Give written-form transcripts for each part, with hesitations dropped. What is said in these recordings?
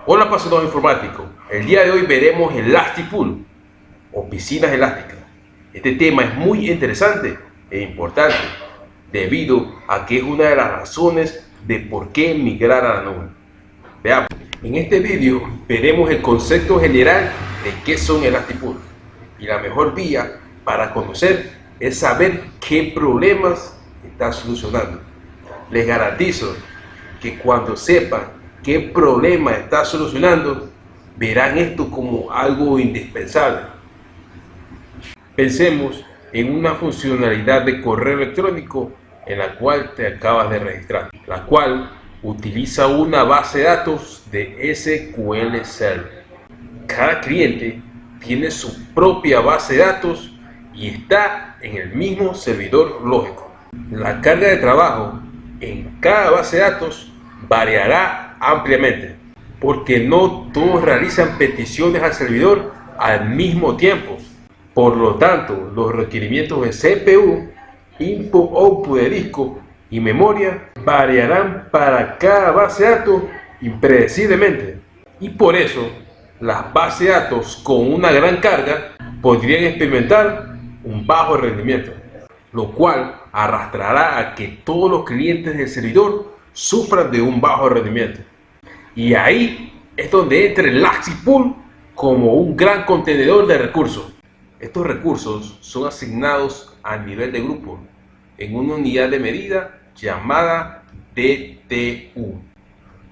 Hola apasionados informáticos, el día de hoy veremos Elastic Pool o piscinas elásticas. Este tema es muy interesante e importante debido a que es una de las razones de por qué migrar a la nube. Veamos, en este vídeo veremos el concepto general de qué son Elastic Pool y la mejor vía para conocer es saber qué problemas está solucionando. Les garantizo que cuando sepan qué problema está solucionando, verán esto como algo indispensable. Pensemos en una funcionalidad de correo electrónico en la cual te acabas de registrar, la cual utiliza una base de datos de SQL Server. Cada cliente tiene su propia base de datos y está en el mismo servidor lógico. La carga de trabajo en cada base de datos variará ampliamente, porque no todos realizan peticiones al servidor al mismo tiempo. Por lo tanto, los requerimientos de CPU, input, output de disco y memoria variarán para cada base de datos impredeciblemente. Y por eso, las bases de datos con una gran carga podrían experimentar un bajo rendimiento, lo cual arrastrará a que todos los clientes del servidor sufran de un bajo rendimiento. Y ahí es donde entra el Elastic Pool como un gran contenedor de recursos. Estos recursos son asignados a nivel de grupo en una unidad de medida llamada DTU.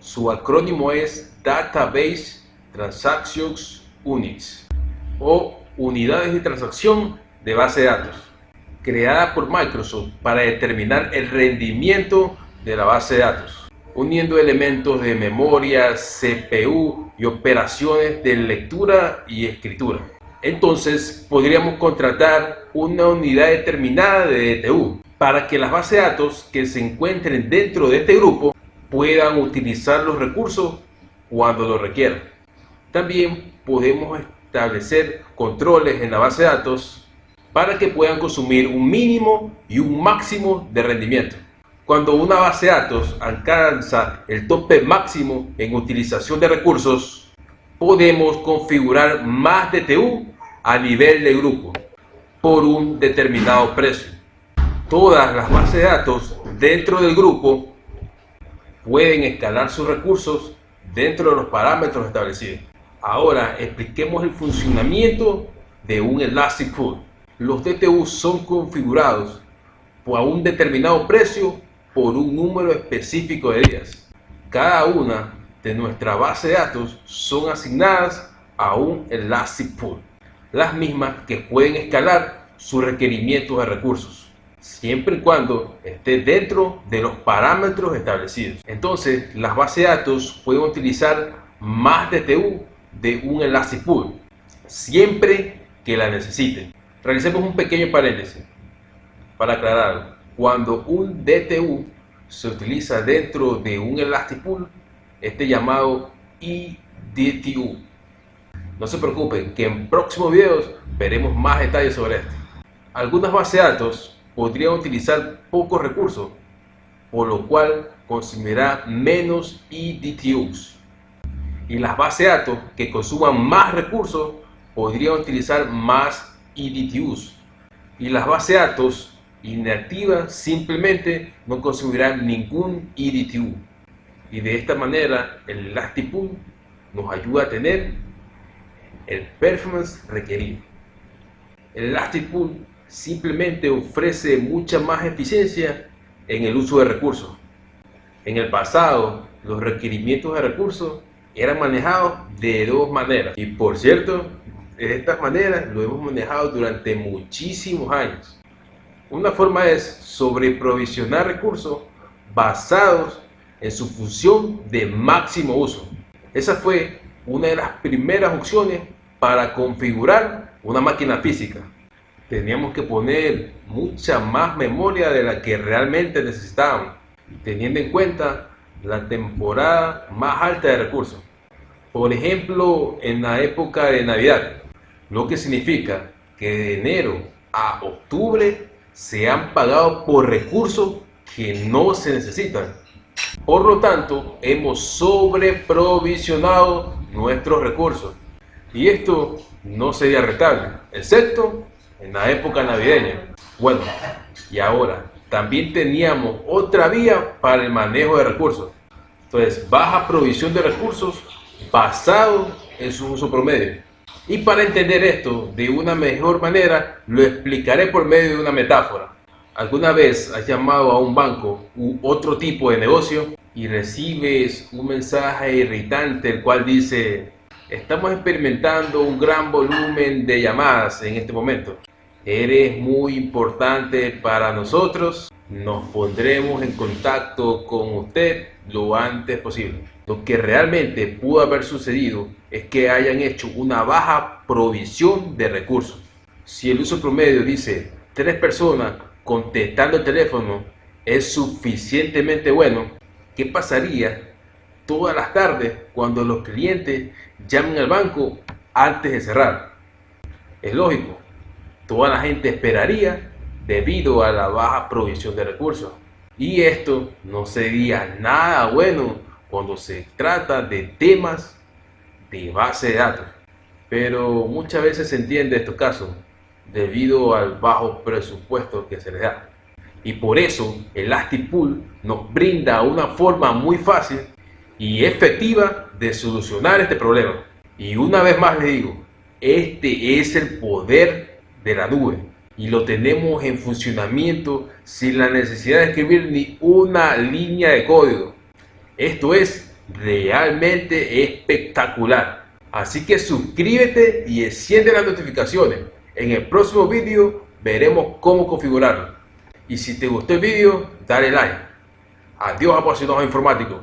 Su acrónimo es Database Transactions Units o unidades de transacción de base de datos, creada por Microsoft para determinar el rendimiento de la base de datos, uniendo elementos de memoria, CPU y operaciones de lectura y escritura. Entonces podríamos contratar una unidad determinada de DTU para que las bases de datos que se encuentren dentro de este grupo puedan utilizar los recursos cuando lo requieran. También podemos establecer controles en la base de datos para que puedan consumir un mínimo y un máximo de rendimiento. Cuando una base de datos alcanza el tope máximo en utilización de recursos, podemos configurar más DTU a nivel de grupo por un determinado precio. Todas las bases de datos dentro del grupo pueden escalar sus recursos dentro de los parámetros establecidos. Ahora expliquemos el funcionamiento de un Elastic Pool. Los DTU son configurados a un determinado precio por un número específico de días. Cada una de nuestra base de datos son asignadas a un Elastic Pool, las mismas que pueden escalar sus requerimientos de recursos, siempre y cuando esté dentro de los parámetros establecidos. Entonces, las bases de datos pueden utilizar más DTU de un Elastic Pool, siempre que la necesiten. Realicemos un pequeño paréntesis para aclarar. Cuando un DTU se utiliza dentro de un Elastic Pool, este llamado eDTU. No se preocupen, que en próximos videos veremos más detalles sobre esto. Algunas bases de datos podrían utilizar pocos recursos, por lo cual consumirá menos eDTUs. Y las bases de datos que consuman más recursos podrían utilizar más eDTUs. Y las bases de datos inactivas simplemente no consumirán ningún eDTU. Y de esta manera el Elastic Pool nos ayuda a tener el performance requerido. El Elastic Pool simplemente ofrece mucha más eficiencia en el uso de recursos. En el pasado, los requerimientos de recursos eran manejados de dos maneras. Y por cierto, de estas maneras lo hemos manejado durante muchísimos años. Una forma es sobreprovisionar recursos basados en su función de máximo uso. Esa fue una de las primeras opciones para configurar una máquina física. Teníamos que poner mucha más memoria de la que realmente necesitábamos, teniendo en cuenta la temporada más alta de recursos. Por ejemplo, en la época de Navidad, lo que significa que de enero a octubre se han pagado por recursos que no se necesitan. Por lo tanto, hemos sobreprovisionado nuestros recursos. Y esto no sería rentable, excepto en la época navideña. Bueno, y ahora, también teníamos otra vía para el manejo de recursos. Entonces, baja provisión de recursos basado en su uso promedio. Y para entender esto de una mejor manera, lo explicaré por medio de una metáfora. ¿Alguna vez has llamado a un banco u otro tipo de negocio y recibes un mensaje irritante el cual dice: estamos experimentando un gran volumen de llamadas en este momento. Eres muy importante para nosotros. Nos pondremos en contacto con usted lo antes posible. Lo que realmente pudo haber sucedido es que hayan hecho una baja provisión de recursos. Si el uso promedio dice 3 personas contestando el teléfono es suficientemente bueno, ¿qué pasaría todas las tardes cuando los clientes llamen al banco antes de cerrar? Es lógico, toda la gente esperaría debido a la baja provisión de recursos. Y esto no sería nada bueno cuando se trata de temas de base de datos. Pero muchas veces se entiende estos casos debido al bajo presupuesto que se les da. Y por eso Elastic Pool nos brinda una forma muy fácil y efectiva de solucionar este problema. Y una vez más les digo, este es el poder de la nube y lo tenemos en funcionamiento sin la necesidad de escribir ni una línea de código. Esto es realmente espectacular. Así que suscríbete y enciende las notificaciones. En el próximo vídeo veremos cómo configurarlo. Y si te gustó el vídeo, dale like. Adiós, apasionados informáticos.